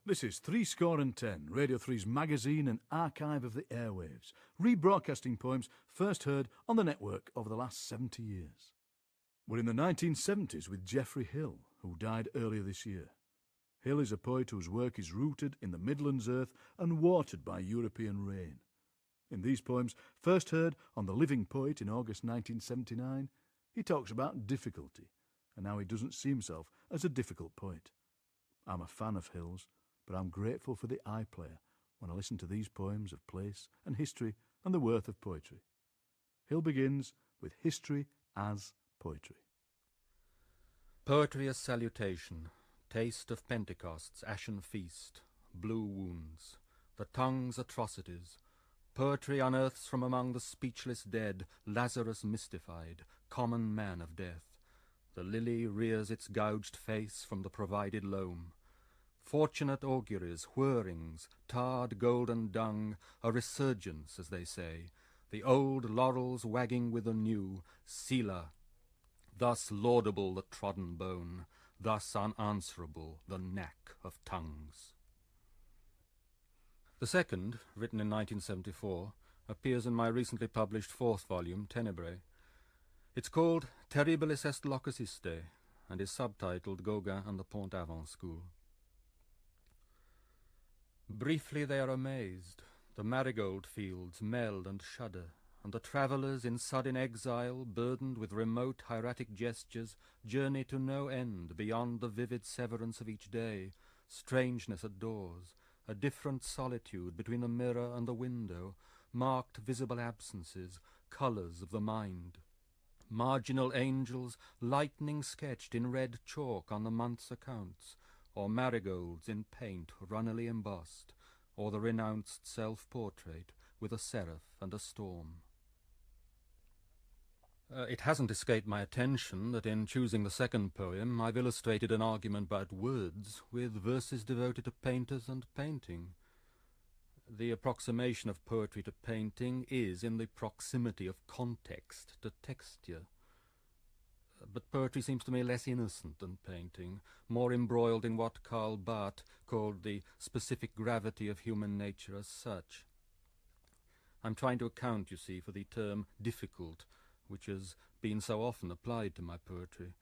This is 310, Radio 3's magazine and archive of the airwaves, rebroadcasting poems first heard on the network over the last 70 years. We're in the 1970s with Geoffrey Hill, who died earlier this year. Hill is a poet whose work is rooted in the Midlands earth and watered by European rain. In these poems, first heard on The Living Poet in August 1979, he talks about difficulty and how he doesn't see himself as a difficult poet. I'm a fan of Hill's, but I'm grateful for the iPlayer when I listen to these poems of place and history and the worth of poetry. Hill begins with history as poetry. Poetry as salutation, taste of Pentecost's ashen feast, blue wounds, the tongue's atrocities. Poetry unearths from among the speechless dead, Lazarus mystified, common man of death. The lily rears its gouged face from the provided loam. Fortunate auguries, whirrings, tarred golden dung, a resurgence, as they say, the old laurels wagging with the new, Selah. Thus laudable the trodden bone, thus unanswerable the knack of tongues. The second, written in 1974, appears in my recently published fourth volume, Tenebrae. It's called Terribilis est locus iste, and is subtitled Gauguin and the Pont-Aven School. Briefly they are amazed, the marigold fields meld and shudder, and the travellers in sudden exile, burdened with remote hieratic gestures, journey to no end beyond the vivid severance of each day, strangeness at doors, a different solitude between the mirror and the window, marked visible absences, colours of the mind. Marginal angels, lightning sketched in red chalk on the month's accounts, or marigolds in paint runnily embossed, or the renounced self-portrait with a seraph and a storm. It hasn't escaped my attention that in choosing the second poem I've illustrated an argument about words with verses devoted to painters and painting. The approximation of poetry to painting is in the proximity of context to texture. But poetry seems to me less innocent than painting, more embroiled in what Karl Barth called the specific gravity of human nature as such. I'm trying to account, you see, for the term difficult, which has been so often applied to my poetry.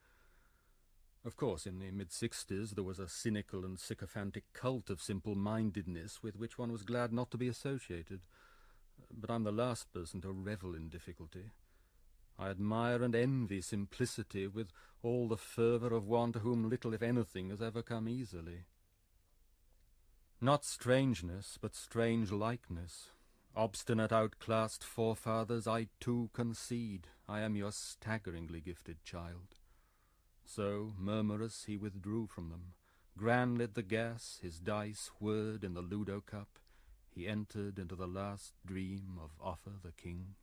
Of course, in the mid-60s there was a cynical and sycophantic cult of simple-mindedness with which one was glad not to be associated. But I'm the last person to revel in difficulty. I admire and envy simplicity with all the fervour of one to whom little, if anything, has ever come easily. Not strangeness, but strange likeness. Obstinate outclassed forefathers, I too concede I am your staggeringly gifted child. So, murmurous, he withdrew from them. Gran lit the gas, his dice whirred in the Ludo cup. He entered into the last dream of Offa the king.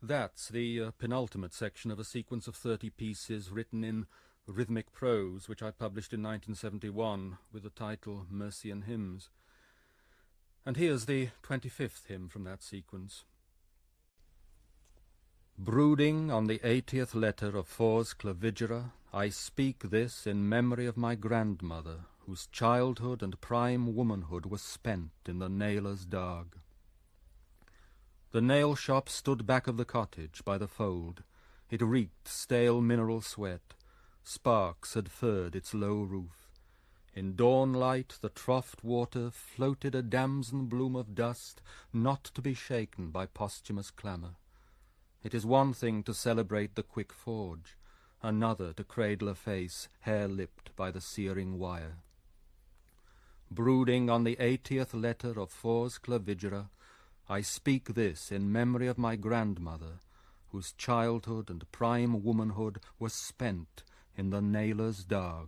That's the penultimate section of a sequence of 30 pieces written in rhythmic prose, which I published in 1971 with the title Mercian Hymns. And here's the 25th hymn from that sequence. Brooding on the 80th letter of Fors Clavigera, I speak this in memory of my grandmother, whose childhood and prime womanhood was spent in the nailer's darg. The nail shop stood back of the cottage by the fold. It reeked stale mineral sweat. Sparks had furred its low roof. In dawn light the troughed water floated a damson bloom of dust, not to be shaken by posthumous clamour. It is one thing to celebrate the quick forge, another to cradle a face hair-lipped by the searing wire. Brooding on the 80th letter of Fors Clavigera, I speak this in memory of my grandmother, whose childhood and prime womanhood was spent in the nailer's darg.